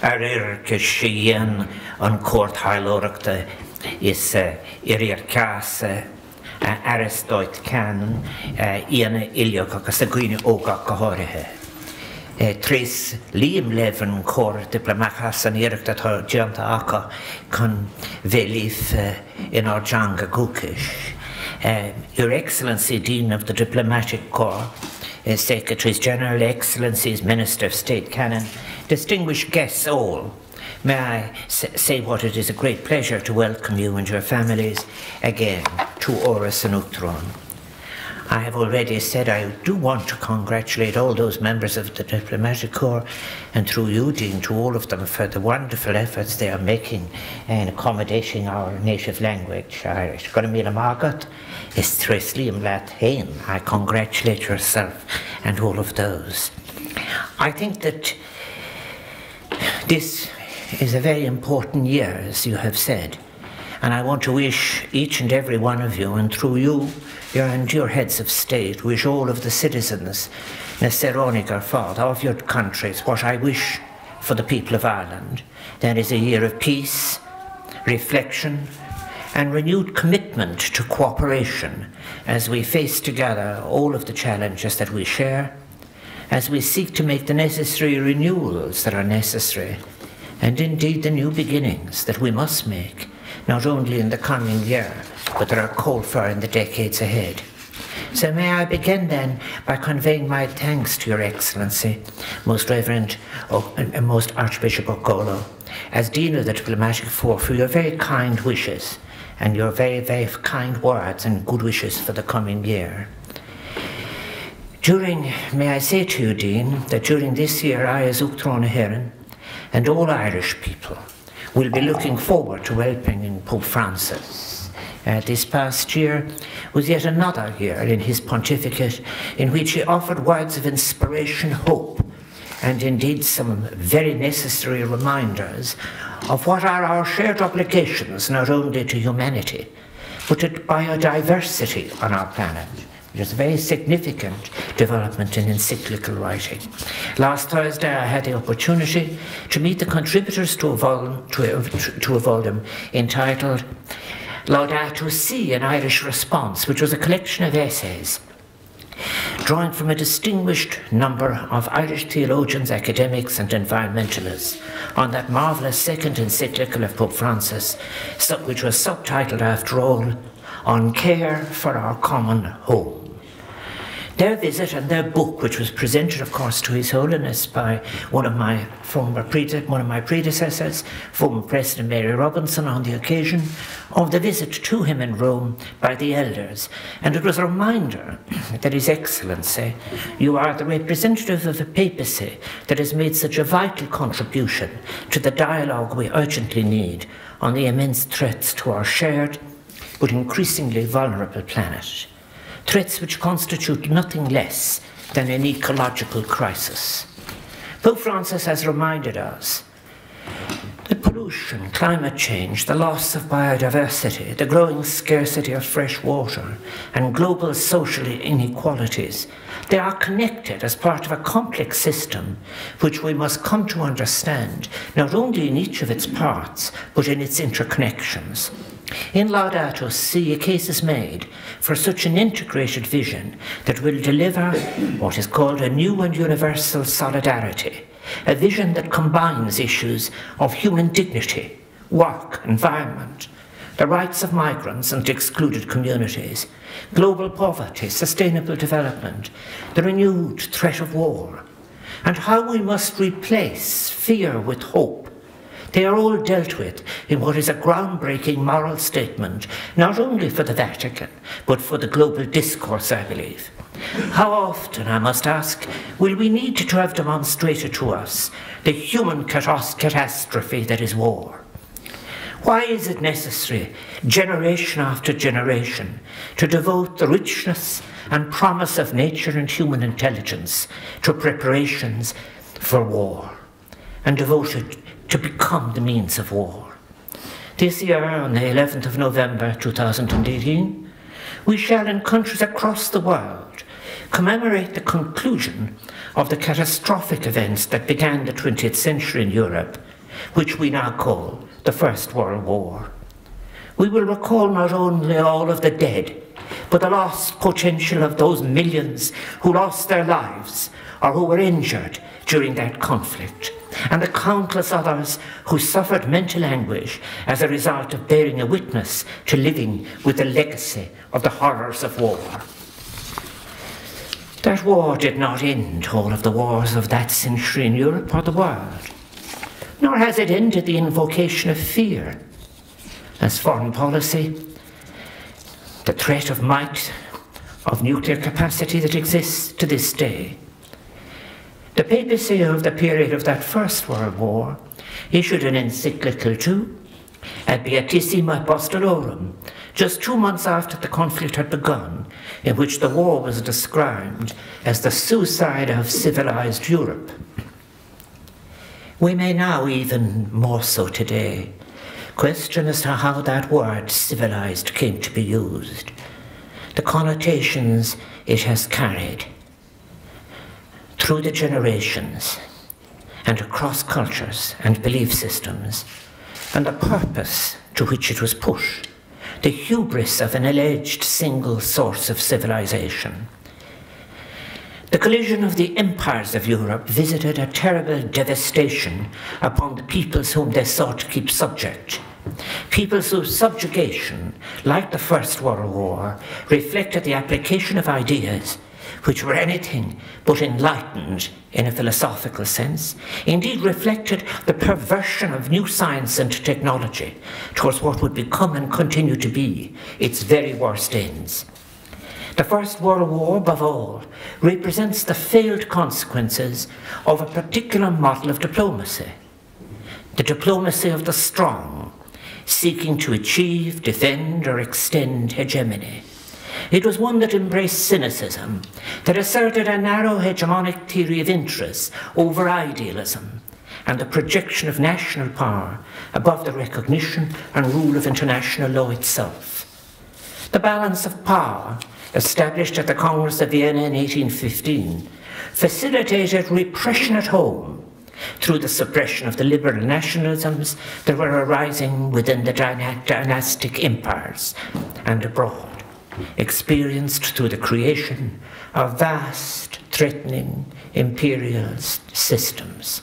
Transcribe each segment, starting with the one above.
Sheehan on court Hylorachta is Irir Cas Aristoid Canon Ian Iliocacus the Queen Oga Kahorihe. Tris Liam Leven Cor Diplomachas and Eric that her Janta Aka con Velif in our Janga Gukish. Your Excellency, Dean of the Diplomatic Corps, Secretaries General, Excellencies, Minister of State Canon, distinguished guests all, may I say what it is a great pleasure to welcome you and your families again to Oris and Uchtron. I have already said I do want to congratulate all those members of the Diplomatic Corps and through you, Dean, to all of them for the wonderful efforts they are making in accommodating our native language, Irish. Gonna Margaret is Trisliam Latin. I congratulate yourself and all of those. I think that this is a very important year, as you have said, and I want to wish each and every one of you, and through you, your heads of state, wish all of the citizens of your countries what I wish for the people of Ireland. That is a year of peace, reflection, and renewed commitment to cooperation as we face together all of the challenges that we share, as we seek to make the necessary renewals that are necessary, and indeed the new beginnings that we must make, not only in the coming year, but that are called for in the decades ahead. So may I begin then by conveying my thanks to Your Excellency, Most Reverend Most Archbishop O'Golo, as Dean of the Diplomatic Corps, for your very kind wishes and your very, very kind words and good wishes for the coming year. May I say to you, Dean, that during this year I, as Uachtaráin Heron, and all Irish people will be looking forward to welcoming Pope Francis. This past year was yet another year in his pontificate in which he offered words of inspiration, hope, and indeed some very necessary reminders of what are our shared obligations not only to humanity, but to biodiversity on our planet, which is a very significant development in encyclical writing. Last Thursday I had the opportunity to meet the contributors to a volume entitled Laudato Si, an Irish Response, which was a collection of essays drawing from a distinguished number of Irish theologians, academics and environmentalists on that marvellous second encyclical of Pope Francis, which was subtitled, after all, On Care for Our Common Home. Their visit and their book, which was presented, of course, to His Holiness by one of my predecessors, former President Mary Robinson, on the occasion of the visit to him in Rome by the elders. And it was a reminder that His Excellency, you are the representative of a papacy that has made such a vital contribution to the dialogue we urgently need on the immense threats to our shared but increasingly vulnerable planet. Threats which constitute nothing less than an ecological crisis. Pope Francis has reminded us that pollution, climate change, the loss of biodiversity, the growing scarcity of fresh water, and global social inequalities, they are connected as part of a complex system which we must come to understand not only in each of its parts, but in its interconnections. In Laudato Si, a case is made for such an integrated vision that will deliver what is called a new and universal solidarity, a vision that combines issues of human dignity, work, environment, the rights of migrants and excluded communities, global poverty, sustainable development, the renewed threat of war, and how we must replace fear with hope. They are all dealt with in what is a groundbreaking moral statement, not only for the Vatican, but for the global discourse, I believe. How often, I must ask, will we need to have demonstrated to us the human catastrophe that is war? Why is it necessary, generation after generation, to devote the richness and promise of nature and human intelligence to preparations for war, and devote it to become the means of war? This year, on the 11th of November 2018, we shall, in countries across the world, commemorate the conclusion of the catastrophic events that began the 20th century in Europe which we now call the First World War. We will recall not only all of the dead, but the lost potential of those millions who lost their lives or who were injured during that conflict, and the countless others who suffered mental anguish as a result of bearing a witness to living with the legacy of the horrors of war. That war did not end all of the wars of that century in Europe or the world, nor has it ended the invocation of fear. As foreign policy, the threat of might, of nuclear capacity that exists to this day. The papacy of the period of that First World War issued an encyclical too, Ad Beatissima Apostolorum, just 2 months after the conflict had begun, in which the war was described as the suicide of civilized Europe. We may now, even more so today, question as to how that word civilized came to be used, the connotations it has carried through the generations and across cultures and belief systems, and the purpose to which it was pushed, the hubris of an alleged single source of civilization. The collision of the empires of Europe visited a terrible devastation upon the peoples whom they sought to keep subject. Peoples whose subjugation, like the First World War, reflected the application of ideas which were anything but enlightened in a philosophical sense, indeed reflected the perversion of new science and technology towards what would become and continue to be its very worst ends. The First World War, above all, represents the failed consequences of a particular model of diplomacy, the diplomacy of the strong, seeking to achieve, defend, or extend hegemony. It was one that embraced cynicism, that asserted a narrow hegemonic theory of interests over idealism, and the projection of national power above the recognition and rule of international law itself. The balance of power, established at the Congress of Vienna in 1815, facilitated repression at home through the suppression of the liberal nationalisms that were arising within the dynastic empires and abroad, experienced through the creation of vast, threatening imperial systems.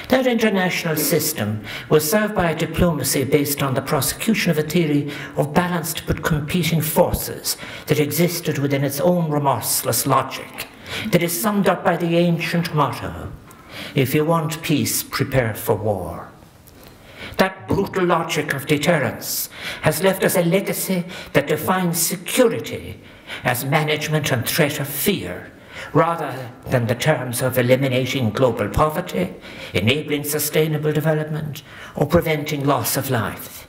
That international system was served by a diplomacy based on the prosecution of a theory of balanced but competing forces that existed within its own remorseless logic, that is summed up by the ancient motto, "If you want peace, prepare for war." That brutal logic of deterrence has left us a legacy that defines security as management and threat of fear, rather than the terms of eliminating global poverty, enabling sustainable development, or preventing loss of life.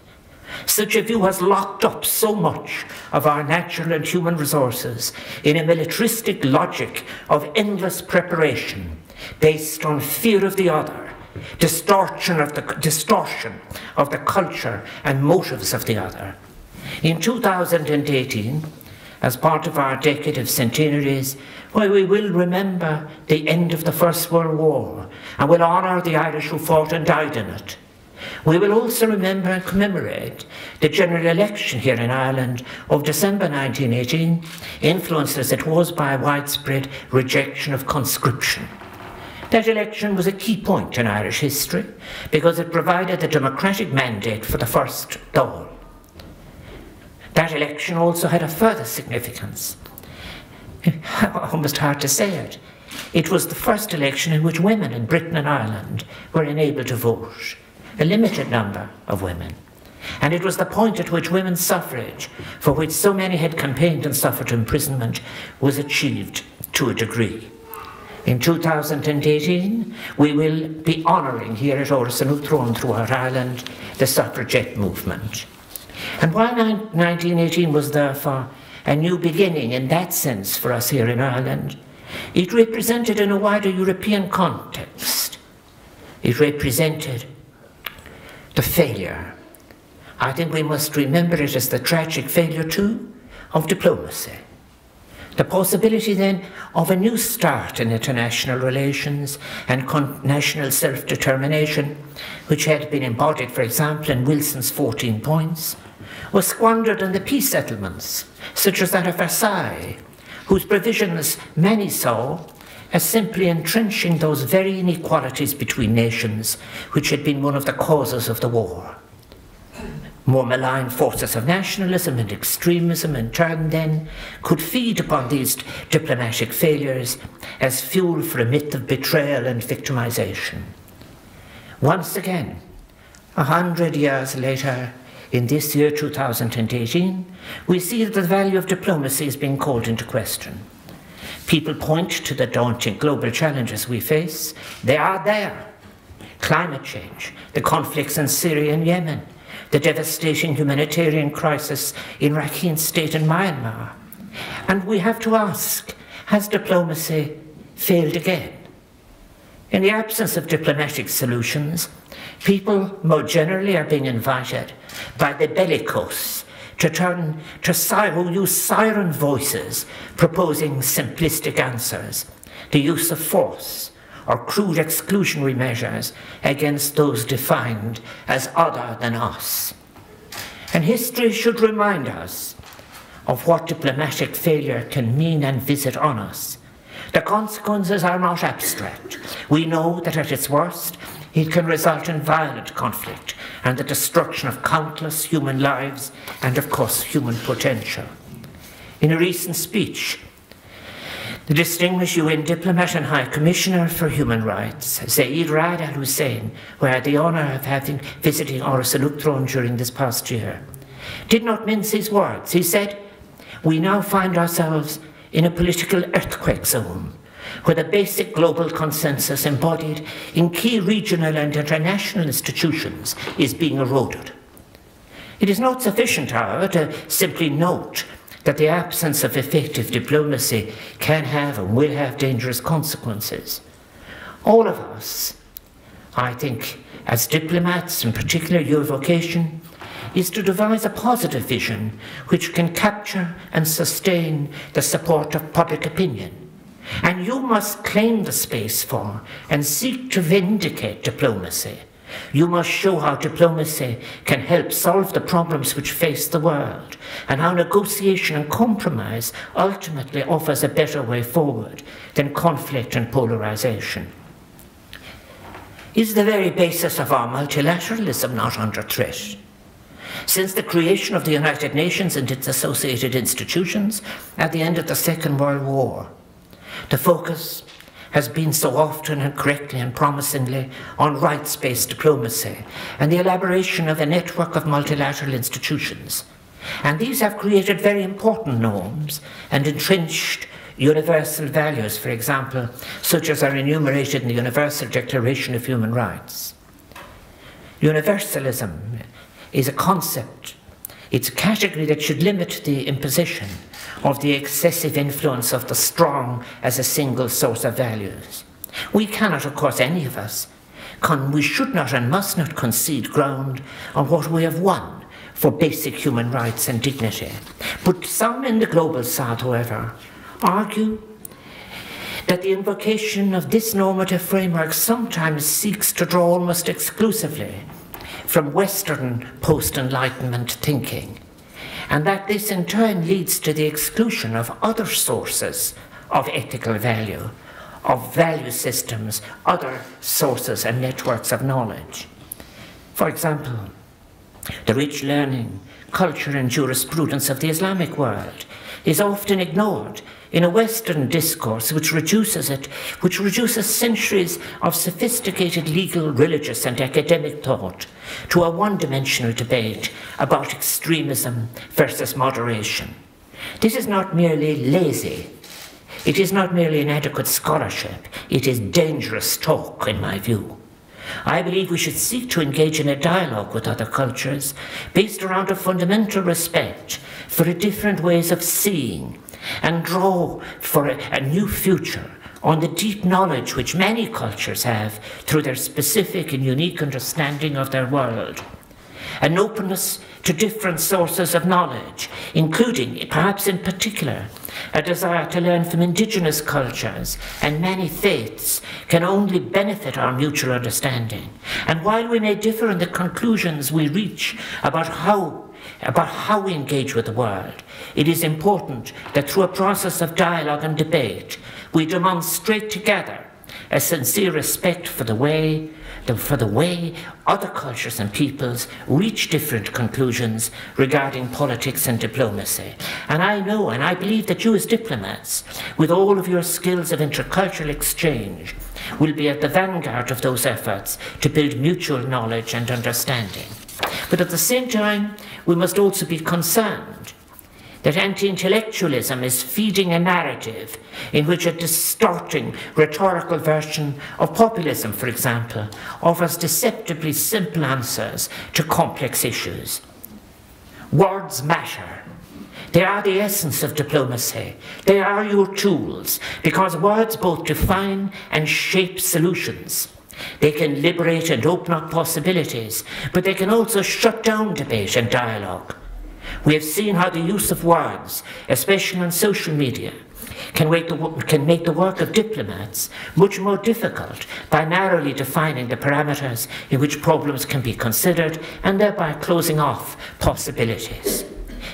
Such a view has locked up so much of our natural and human resources in a militaristic logic of endless preparation based on fear of the other, distortion of the culture and motives of the other. In 2018, as part of our decade of centenaries, where we will remember the end of the First World War and will honour the Irish who fought and died in it, we will also remember and commemorate the general election here in Ireland of December 1918, influenced as it was by a widespread rejection of conscription. That election was a key point in Irish history because it provided the democratic mandate for the first Dáil. That election also had a further significance. Almost hard to say it. It was the first election in which women in Britain and Ireland were enabled to vote, a limited number of women. And it was the point at which women's suffrage, for which so many had campaigned and suffered imprisonment, was achieved to a degree. In 2018, we will be honouring here at Orsanutro and throughout Ireland the suffragette movement. And while 1918 was therefore a new beginning in that sense for us here in Ireland, it represented in a wider European context. It represented the failure. I think we must remember it as the tragic failure too of diplomacy. The possibility then of a new start in international relations and national self-determination, which had been embodied, for example, in Wilson's 14 points, was squandered in the peace settlements, such as that of Versailles, whose provisions many saw as simply entrenching those very inequalities between nations which had been one of the causes of the war. More malign forces of nationalism and extremism in turn then could feed upon these diplomatic failures as fuel for a myth of betrayal and victimization. Once again, 100 years later, in this year 2018, we see that the value of diplomacy is being called into question. People point to the daunting global challenges we face. They are there. Climate change, the conflicts in Syria and Yemen, the devastating humanitarian crisis in Rakhine State and Myanmar. And we have to ask, has diplomacy failed again? In the absence of diplomatic solutions, people more generally are being invited by the bellicose to turn to who use siren voices proposing simplistic answers, the use of force, or crude exclusionary measures against those defined as other than us. And history should remind us of what diplomatic failure can mean and visit on us. The consequences are not abstract. We know that at its worst, it can result in violent conflict and the destruction of countless human lives and, of course, human potential. In a recent speech, the distinguished UN diplomat and High Commissioner for Human Rights, Zeid Ra'ad Al Hussein, who I had the honour of visiting Oros Electron during this past year, did not mince his words. He said, "We now find ourselves in a political earthquake zone, where the basic global consensus embodied in key regional and international institutions is being eroded." It is not sufficient, however, to simply note that the absence of effective diplomacy can have and will have dangerous consequences. All of us, I think, as diplomats, in particular your vocation, is to devise a positive vision which can capture and sustain the support of public opinion. And you must claim the space for and seek to vindicate diplomacy. You must show how diplomacy can help solve the problems which face the world, and how negotiation and compromise ultimately offers a better way forward than conflict and polarization. Is the very basis of our multilateralism not under threat? Since the creation of the United Nations and its associated institutions at the end of the Second World War, the focus has been so often and correctly and promisingly on rights-based diplomacy and the elaboration of a network of multilateral institutions. And these have created very important norms and entrenched universal values, for example, such as are enumerated in the Universal Declaration of Human Rights. Universalism is a concept. It's a category that should limit the imposition of the excessive influence of the strong as a single source of values. We cannot, of course, any of us, we should not and must not concede ground on what we have won for basic human rights and dignity. But some in the global south, however, argue that the invocation of this normative framework sometimes seeks to draw almost exclusively from Western post-Enlightenment thinking, and that this in turn leads to the exclusion of other sources of ethical value, of value systems, other sources and networks of knowledge. For example, the rich learning, culture and jurisprudence of the Islamic world is often ignored in a Western discourse which reduces centuries of sophisticated legal, religious and academic thought to a one-dimensional debate about extremism versus moderation. This is not merely lazy. It is not merely inadequate scholarship. It is dangerous talk, in my view. I believe we should seek to engage in a dialogue with other cultures based around a fundamental respect for different ways of seeing and draw for a new future on the deep knowledge which many cultures have through their specific and unique understanding of their world. an openness to different sources of knowledge, including, perhaps in particular, a desire to learn from indigenous cultures and many faiths, can only benefit our mutual understanding. And while we may differ in the conclusions we reach about how we engage with the world, it is important that through a process of dialogue and debate, we demonstrate together a sincere respect for the way other cultures and peoples reach different conclusions regarding politics and diplomacy. And I know and I believe that you as diplomats, with all of your skills of intercultural exchange, will be at the vanguard of those efforts to build mutual knowledge and understanding. But at the same time, we must also be concerned that anti-intellectualism is feeding a narrative in which a distorting rhetorical version of populism, for example, offers deceptively simple answers to complex issues. Words matter. They are the essence of diplomacy. They are your tools, because words both define and shape solutions. They can liberate and open up possibilities, but they can also shut down debate and dialogue. We have seen how the use of words, especially on social media, can make the work of diplomats much more difficult by narrowly defining the parameters in which problems can be considered and thereby closing off possibilities.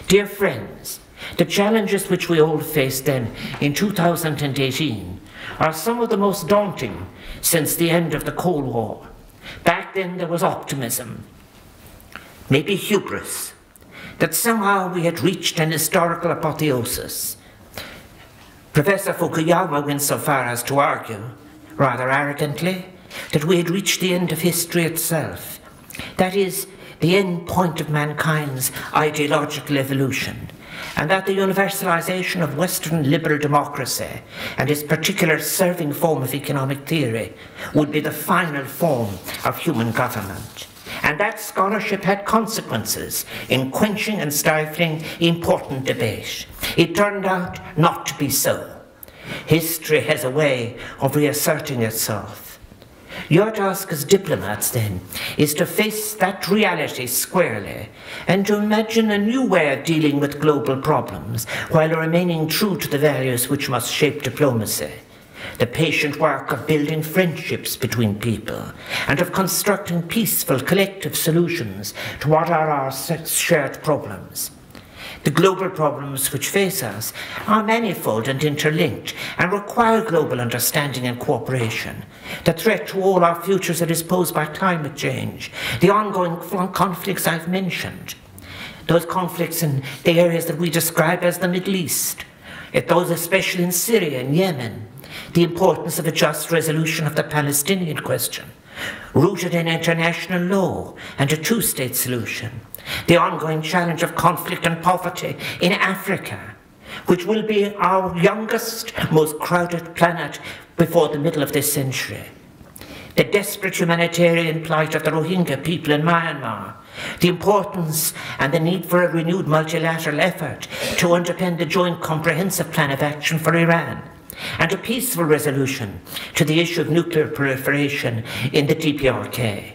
Dear friends, the challenges which we all face then in 2018 are some of the most daunting since the end of the Cold War. Back then there was optimism, maybe hubris, that somehow we had reached an historical apotheosis. Professor Fukuyama went so far as to argue, rather arrogantly, that we had reached the end of history itself. That is, the end point of mankind's ideological evolution, and that the universalization of Western liberal democracy and its particular serving form of economic theory would be the final form of human government. And that scholarship had consequences in quenching and stifling important debate. It turned out not to be so. History has a way of reasserting itself. Your task as diplomats, then, is to face that reality squarely and to imagine a new way of dealing with global problems while remaining true to the values which must shape diplomacy. The patient work of building friendships between people and of constructing peaceful collective solutions to what are our shared problems. The global problems which face us are manifold and interlinked and require global understanding and cooperation. The threat to all our futures that is posed by climate change, the ongoing conflicts I've mentioned, those conflicts in the areas that we describe as the Middle East, those especially in Syria and Yemen, the importance of a just resolution of the Palestinian question, rooted in international law and a two-state solution, the ongoing challenge of conflict and poverty in Africa, which will be our youngest, most crowded planet before the middle of this century, the desperate humanitarian plight of the Rohingya people in Myanmar, the importance and the need for a renewed multilateral effort to underpin the joint comprehensive plan of action for Iran, and a peaceful resolution to the issue of nuclear proliferation in the DPRK.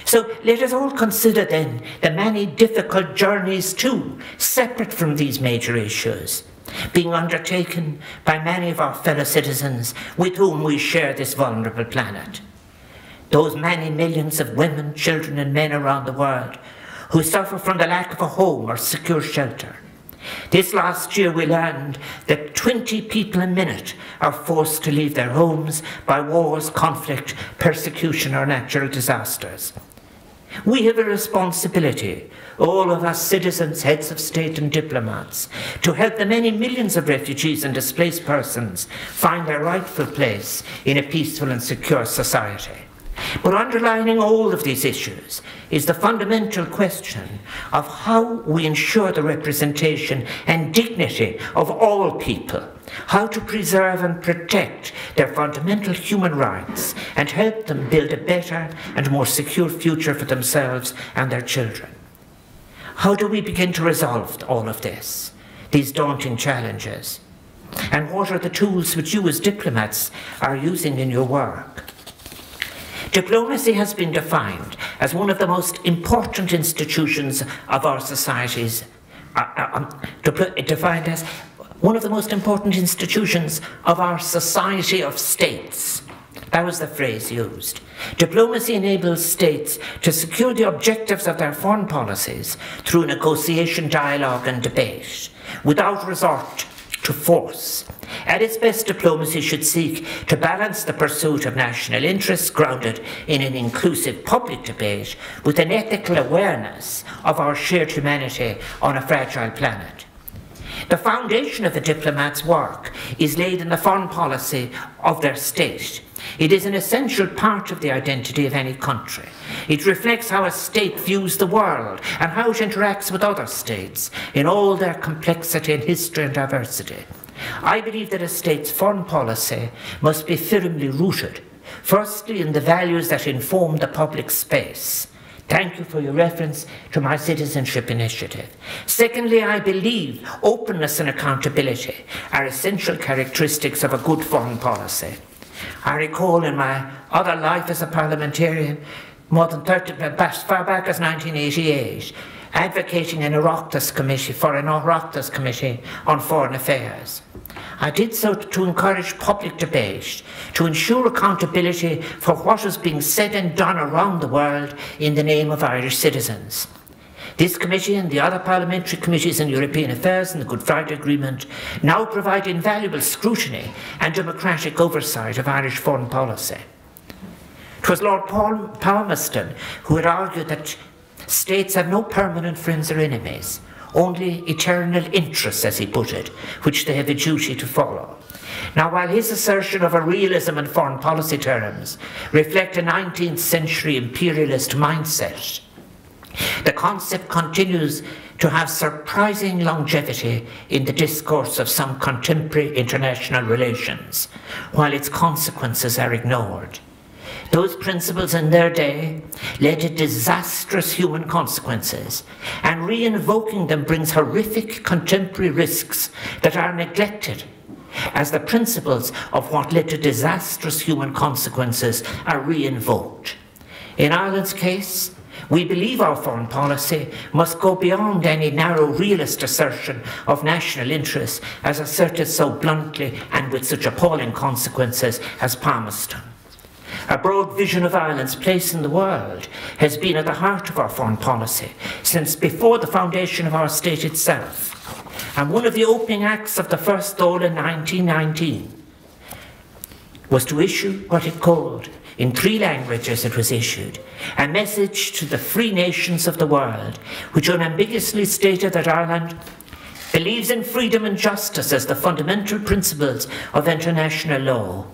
So let us all consider then the many difficult journeys too, separate from these major issues, being undertaken by many of our fellow citizens with whom we share this vulnerable planet. Those many millions of women, children and men around the world who suffer from the lack of a home or secure shelter. This last year we learned that 20 people a minute are forced to leave their homes by wars, conflict, persecution or natural disasters. We have a responsibility, all of us citizens, heads of state and diplomats, to help the many millions of refugees and displaced persons find their rightful place in a peaceful and secure society. But underlining all of these issues is the fundamental question of how we ensure the representation and dignity of all people, how to preserve and protect their fundamental human rights and help them build a better and more secure future for themselves and their children. How do we begin to resolve all of this, these daunting challenges? And what are the tools which you as diplomats are using in your work? Diplomacy has been defined as one of the most important institutions of our societies, defined as one of the most important institutions of our society of states. That was the phrase used. Diplomacy enables states to secure the objectives of their foreign policies through negotiation, dialogue and debate, without resort to force. At its best, diplomacy should seek to balance the pursuit of national interests grounded in an inclusive public debate with an ethical awareness of our shared humanity on a fragile planet. The foundation of a diplomat's work is laid in the foreign policy of their state. It is an essential part of the identity of any country. It reflects how a state views the world and how it interacts with other states in all their complexity and history and diversity. I believe that a state's foreign policy must be firmly rooted, firstly in the values that inform the public space. Thank you for your reference to my citizenship initiative. Secondly, I believe openness and accountability are essential characteristics of a good foreign policy. I recall in my other life as a parliamentarian, more than 30, as far back as 1988, advocating an Oireachtas committee for an Oireachtas committee on foreign affairs. I did so to encourage public debate, to ensure accountability for what is being said and done around the world in the name of Irish citizens. This committee and the other parliamentary committees on European affairs and the Good Friday Agreement now provide invaluable scrutiny and democratic oversight of Irish foreign policy. It was Lord Palmerston who had argued that states have no permanent friends or enemies, only eternal interests, as he put it, which they have a duty to follow. Now, while his assertion of a realism in foreign policy terms reflect a 19th century imperialist mindset, the concept continues to have surprising longevity in the discourse of some contemporary international relations, while its consequences are ignored. Those principles in their day led to disastrous human consequences, and re-invoking them brings horrific contemporary risks that are neglected, as the principles of what led to disastrous human consequences are re-invoked. In Ireland's case, we believe our foreign policy must go beyond any narrow realist assertion of national interests as asserted so bluntly and with such appalling consequences as Palmerston. A broad vision of Ireland's place in the world has been at the heart of our foreign policy since before the foundation of our state itself. And one of the opening acts of the First Dáil in 1919 was to issue what it called, in 3 languages it was issued, a message to the free nations of the world, which unambiguously stated that Ireland believes in freedom and justice as the fundamental principles of international law,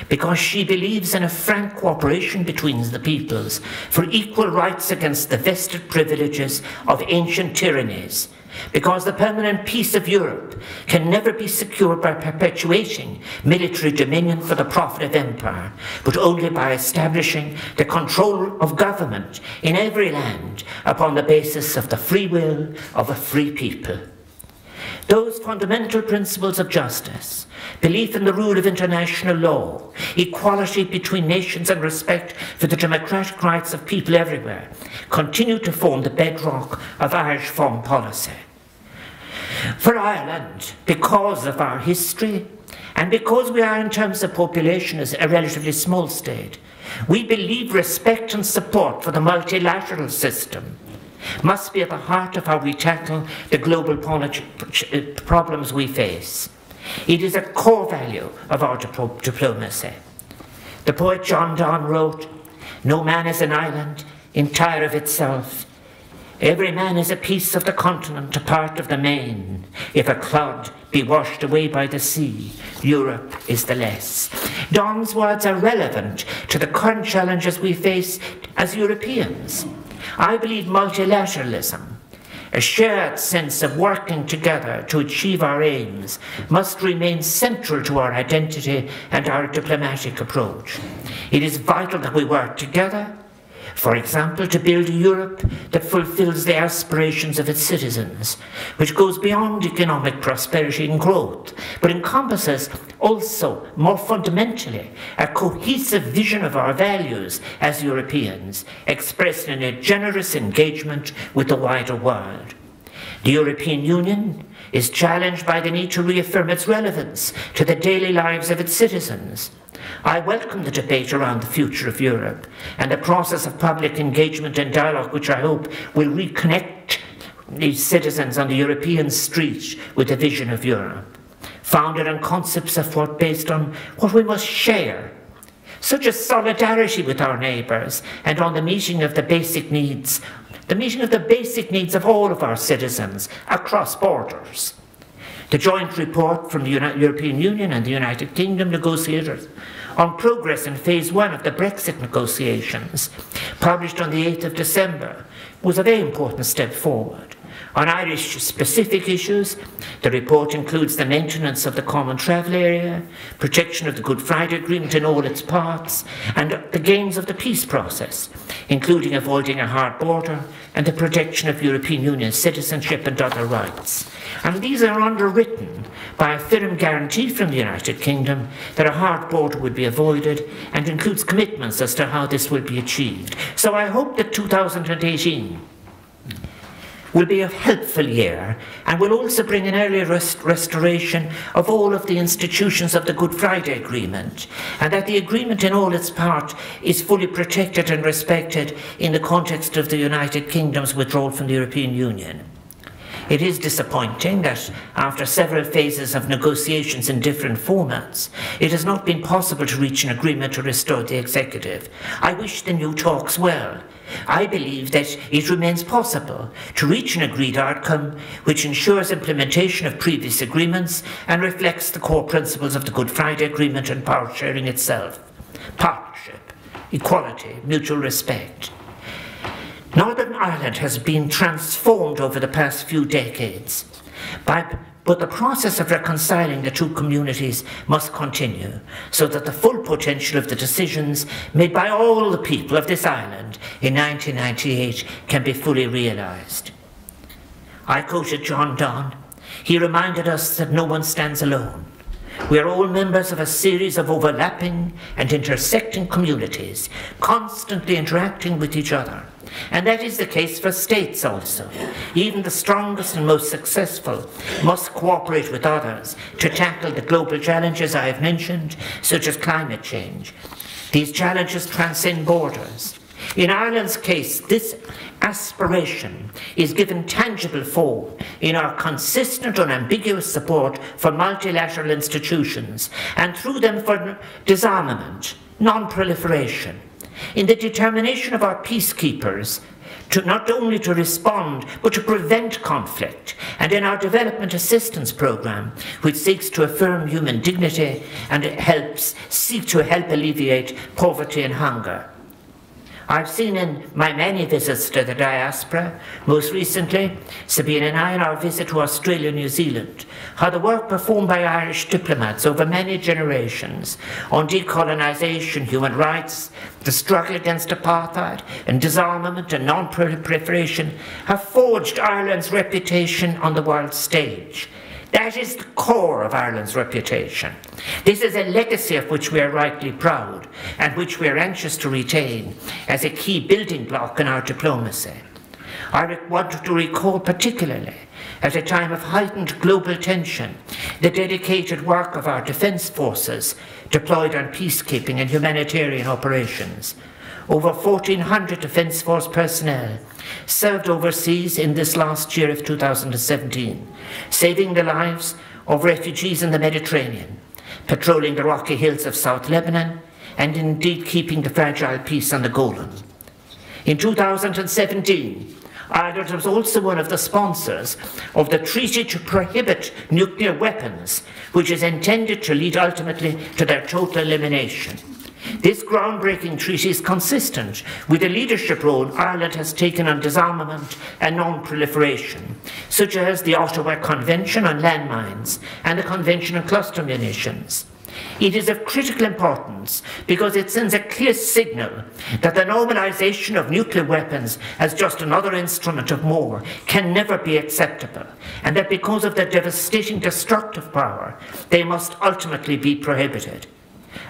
because she believes in a frank cooperation between the peoples for equal rights against the vested privileges of ancient tyrannies, because the permanent peace of Europe can never be secured by perpetuating military dominion for the profit of empire, but only by establishing the control of government in every land upon the basis of the free will of a free people. Those fundamental principles of justice, belief in the rule of international law, equality between nations and respect for the democratic rights of people everywhere, continue to form the bedrock of Irish foreign policy. For Ireland, because of our history, and because we are in terms of population as a relatively small state, we believe respect and support for the multilateral system must be at the heart of how we tackle the global problems we face. It is a core value of our diplomacy. The poet John Donne wrote, "No man is an island entire of itself. Every man is a piece of the continent, a part of the main. If a clod be washed away by the sea, Europe is the less." Donne's words are relevant to the current challenges we face as Europeans. I believe multilateralism, a shared sense of working together to achieve our aims, must remain central to our identity and our diplomatic approach. It is vital that we work together, For example, to build a Europe that fulfills the aspirations of its citizens, which goes beyond economic prosperity and growth, but encompasses also, more fundamentally, a cohesive vision of our values as Europeans, expressed in a generous engagement with the wider world. The European Union is challenged by the need to reaffirm its relevance to the daily lives of its citizens. I welcome the debate around the future of Europe and the process of public engagement and dialogue, which I hope will reconnect these citizens on the European street with a vision of Europe, founded on concepts of what based on what we must share, such as solidarity with our neighbours and on the meeting of the basic needs of all of our citizens across borders. The joint report from the European Union and the United Kingdom negotiators on progress in phase 1 of the Brexit negotiations, published on the 8th of December, was a very important step forward. On Irish-specific issues, the report includes the maintenance of the common travel area, protection of the Good Friday Agreement in all its parts, and the gains of the peace process, including avoiding a hard border and the protection of European Union citizenship and other rights. And these are underwritten by a firm guarantee from the United Kingdom that a hard border would be avoided, and includes commitments as to how this will be achieved. So I hope that 2018 will be a helpful year and will also bring an early restoration of all of the institutions of the Good Friday Agreement, and that the agreement in all its parts is fully protected and respected in the context of the United Kingdom's withdrawal from the European Union. It is disappointing that after several phases of negotiations in different formats, it has not been possible to reach an agreement to restore the executive. I wish the new talks well. I believe that it remains possible to reach an agreed outcome which ensures implementation of previous agreements and reflects the core principles of the Good Friday Agreement and power sharing itself: partnership, equality, mutual respect. Northern Ireland has been transformed over the past few decades, but the process of reconciling the two communities must continue so that the full potential of the decisions made by all the people of this island in 1998 can be fully realised. I quoted John Donne. He reminded us that no one stands alone. We are all members of a series of overlapping and intersecting communities, constantly interacting with each other. And that is the case for states also. Even the strongest and most successful must cooperate with others to tackle the global challenges I have mentioned, such as climate change. These challenges transcend borders. In Ireland's case, this aspiration is given tangible form in our consistent, unambiguous support for multilateral institutions, and through them for disarmament, non-proliferation, in the determination of our peacekeepers to not only to respond, but to prevent conflict, and in our development assistance programme, which seeks to affirm human dignity and seek to help alleviate poverty and hunger. I've seen in my many visits to the diaspora, most recently, Sabine and I, in our visit to Australia and New Zealand, how the work performed by Irish diplomats over many generations on decolonisation, human rights, the struggle against apartheid, and disarmament and non-proliferation have forged Ireland's reputation on the world stage. That is the core of Ireland's reputation. This is a legacy of which we are rightly proud and which we are anxious to retain as a key building block in our diplomacy. I want to recall particularly, at a time of heightened global tension, the dedicated work of our defence forces deployed on peacekeeping and humanitarian operations. Over 1,400 Defence Force personnel served overseas in this last year of 2017, saving the lives of refugees in the Mediterranean, patrolling the rocky hills of South Lebanon, and indeed keeping the fragile peace on the Golan. In 2017, Ireland was also one of the sponsors of the Treaty to Prohibit Nuclear Weapons, which is intended to lead ultimately to their total elimination. This groundbreaking treaty is consistent with the leadership role Ireland has taken on disarmament and non-proliferation, such as the Ottawa Convention on Landmines and the Convention on Cluster Munitions. It is of critical importance because it sends a clear signal that the normalization of nuclear weapons as just another instrument of war can never be acceptable, and that because of their devastating destructive power, they must ultimately be prohibited.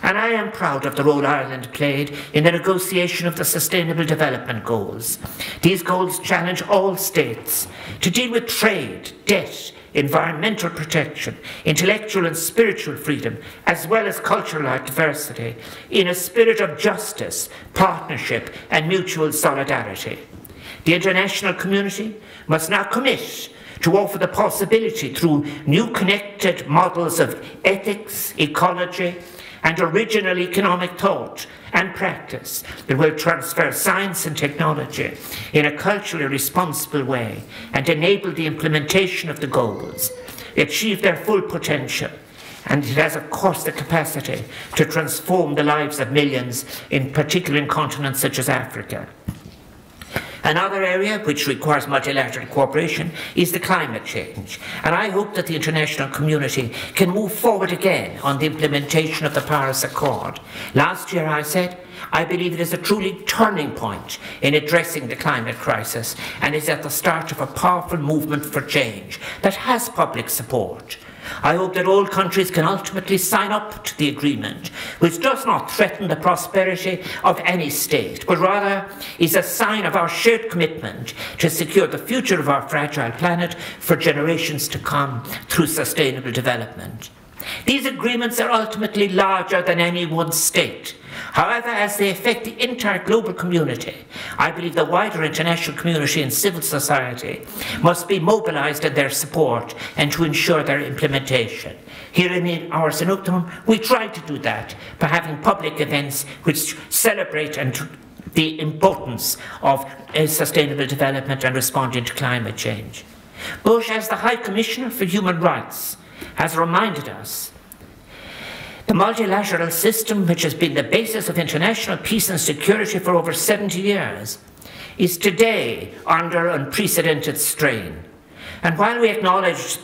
And I am proud of the role Ireland played in the negotiation of the Sustainable Development Goals. These goals challenge all states to deal with trade, debt, environmental protection, intellectual and spiritual freedom, as well as cultural diversity, in a spirit of justice, partnership and mutual solidarity. The international community must now commit to offer the possibility through new connected models of ethics, ecology, and original economic thought and practice that will transfer science and technology in a culturally responsible way and enable the implementation of the goals, achieve their full potential. And it has, of course, the capacity to transform the lives of millions, in particular in continents such as Africa. Another area which requires multilateral cooperation is the climate change, and I hope that the international community can move forward again on the implementation of the Paris Accord. Last year I said, I believe it is a truly turning point in addressing the climate crisis and is at the start of a powerful movement for change that has public support. I hope that all countries can ultimately sign up to the agreement, which does not threaten the prosperity of any state, but rather is a sign of our shared commitment to secure the future of our fragile planet for generations to come through sustainable development. These agreements are ultimately larger than any one state. However, as they affect the entire global community, I believe the wider international community and civil society must be mobilized in their support and to ensure their implementation. Here in our Synodon, we try to do that by having public events which celebrate the importance of sustainable development and responding to climate change. But as the High Commissioner for Human Rights has reminded us, the multilateral system, which has been the basis of international peace and security for over 70 years, is today under unprecedented strain. And while we acknowledge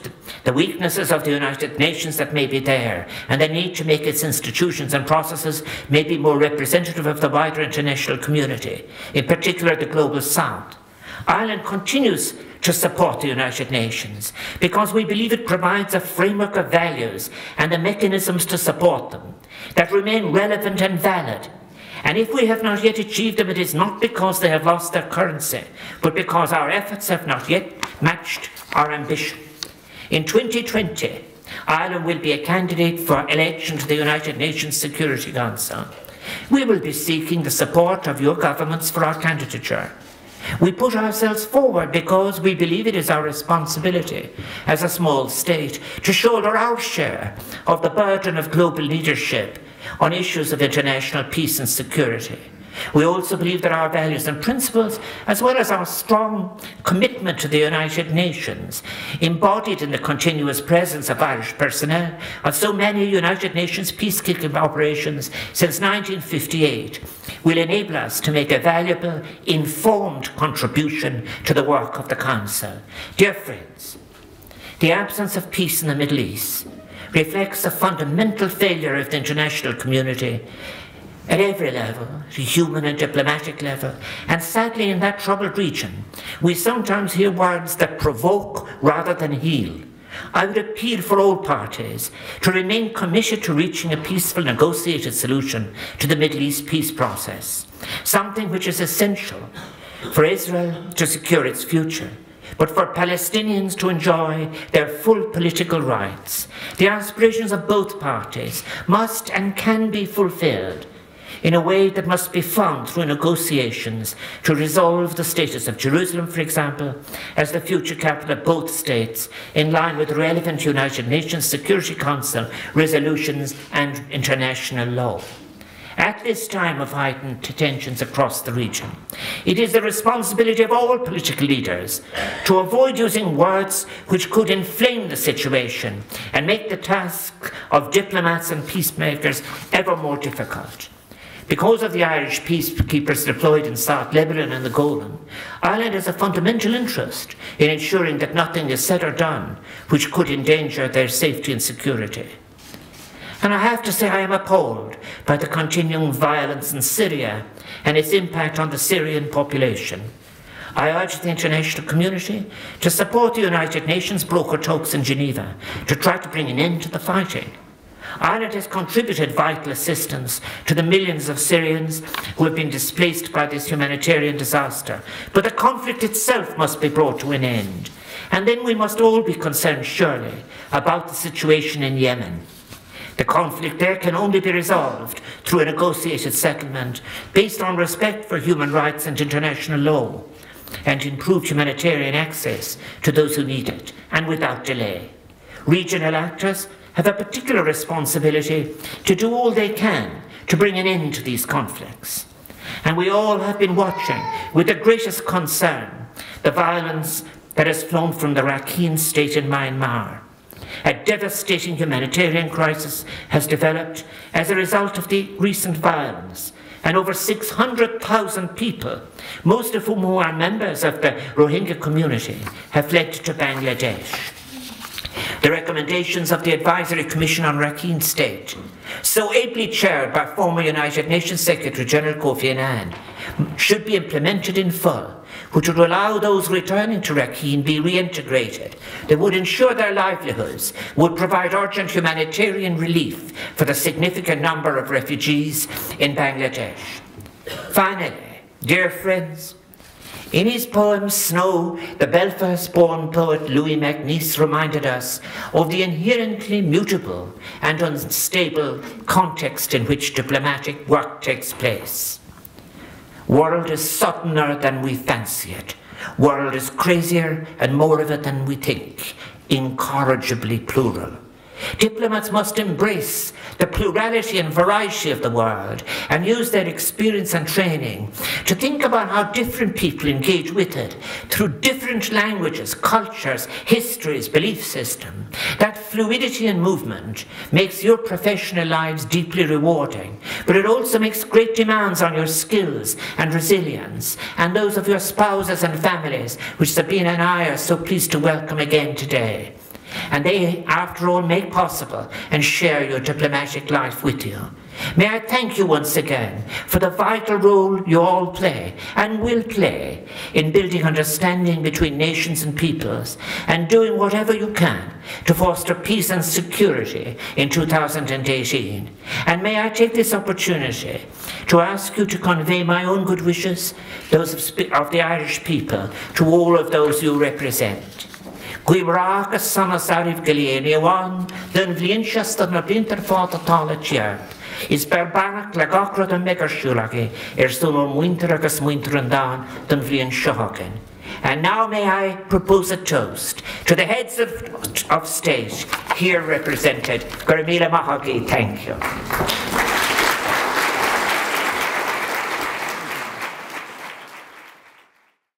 the weaknesses of the United Nations that may be there, and the need to make its institutions and processes may be more representative of the wider international community, in particular the Global South, Ireland continues to support the United Nations because we believe it provides a framework of values and the mechanisms to support them that remain relevant and valid. And if we have not yet achieved them, it is not because they have lost their currency, but because our efforts have not yet matched our ambition. In 2020, Ireland will be a candidate for election to the United Nations Security Council. We will be seeking the support of your governments for our candidature. We put ourselves forward because we believe it is our responsibility as a small state to shoulder our share of the burden of global leadership on issues of international peace and security. We also believe that our values and principles, as well as our strong commitment to the United Nations, embodied in the continuous presence of Irish personnel on so many United Nations peacekeeping operations since 1958, will enable us to make a valuable, informed contribution to the work of the Council. Dear friends, the absence of peace in the Middle East reflects a fundamental failure of the international community at every level, the human and diplomatic level, and sadly in that troubled region, we sometimes hear words that provoke rather than heal. I would appeal for all parties to remain committed to reaching a peaceful negotiated solution to the Middle East peace process, something which is essential for Israel to secure its future, but for Palestinians to enjoy their full political rights. The aspirations of both parties must and can be fulfilled in a way that must be found through negotiations to resolve the status of Jerusalem, for example, as the future capital of both states, in line with relevant United Nations Security Council resolutions and international law. At this time of heightened tensions across the region, it is the responsibility of all political leaders to avoid using words which could inflame the situation and make the task of diplomats and peacemakers ever more difficult. Because of the Irish peacekeepers deployed in South Lebanon and the Golan, Ireland has a fundamental interest in ensuring that nothing is said or done which could endanger their safety and security. And I have to say I am appalled by the continuing violence in Syria and its impact on the Syrian population. I urge the international community to support the United Nations broker talks in Geneva to try to bring an end to the fighting. Ireland has contributed vital assistance to the millions of Syrians who have been displaced by this humanitarian disaster, but the conflict itself must be brought to an end. And then we must all be concerned, surely, about the situation in Yemen. The conflict there can only be resolved through a negotiated settlement based on respect for human rights and international law, and improved humanitarian access to those who need it, and without delay. Regional actors have a particular responsibility to do all they can to bring an end to these conflicts. And we all have been watching with the greatest concern the violence that has flown from the Rakhine state in Myanmar. A devastating humanitarian crisis has developed as a result of the recent violence, and over 600,000 people, most of whom are members of the Rohingya community, have fled to Bangladesh. The recommendations of the Advisory Commission on Rakhine State, so ably chaired by former United Nations Secretary General Kofi Annan, should be implemented in full, which would allow those returning to Rakhine be reintegrated. They would ensure their livelihoods, would provide urgent humanitarian relief for the significant number of refugees in Bangladesh. Finally, dear friends, in his poem Snow, the Belfast-born poet Louis MacNeice reminded us of the inherently mutable and unstable context in which diplomatic work takes place. World is suddener than we fancy it. World is crazier and more of it than we think, incorrigibly plural. Diplomats must embrace the plurality and variety of the world and use their experience and training to think about how different people engage with it through different languages, cultures, histories, belief systems. That fluidity and movement makes your professional lives deeply rewarding, but it also makes great demands on your skills and resilience and those of your spouses and families, which Sabina and I are so pleased to welcome again today. And they, after all, make possible and share your diplomatic life with you. May I thank you once again for the vital role you all play and will play in building understanding between nations and peoples and doing whatever you can to foster peace and security in 2018. And may I take this opportunity to ask you to convey my own good wishes, those of the Irish people, to all of those you represent. Gwibrak sanas arif galieni wan, den vlienchester na binter fata tala tjerp. Is berbarak lagakra den megarshulagi, sono winter agus winter and dan, den vlien shohagen. And now may I propose a toast to the heads of state here represented. Gurmila Mahagi, thank you.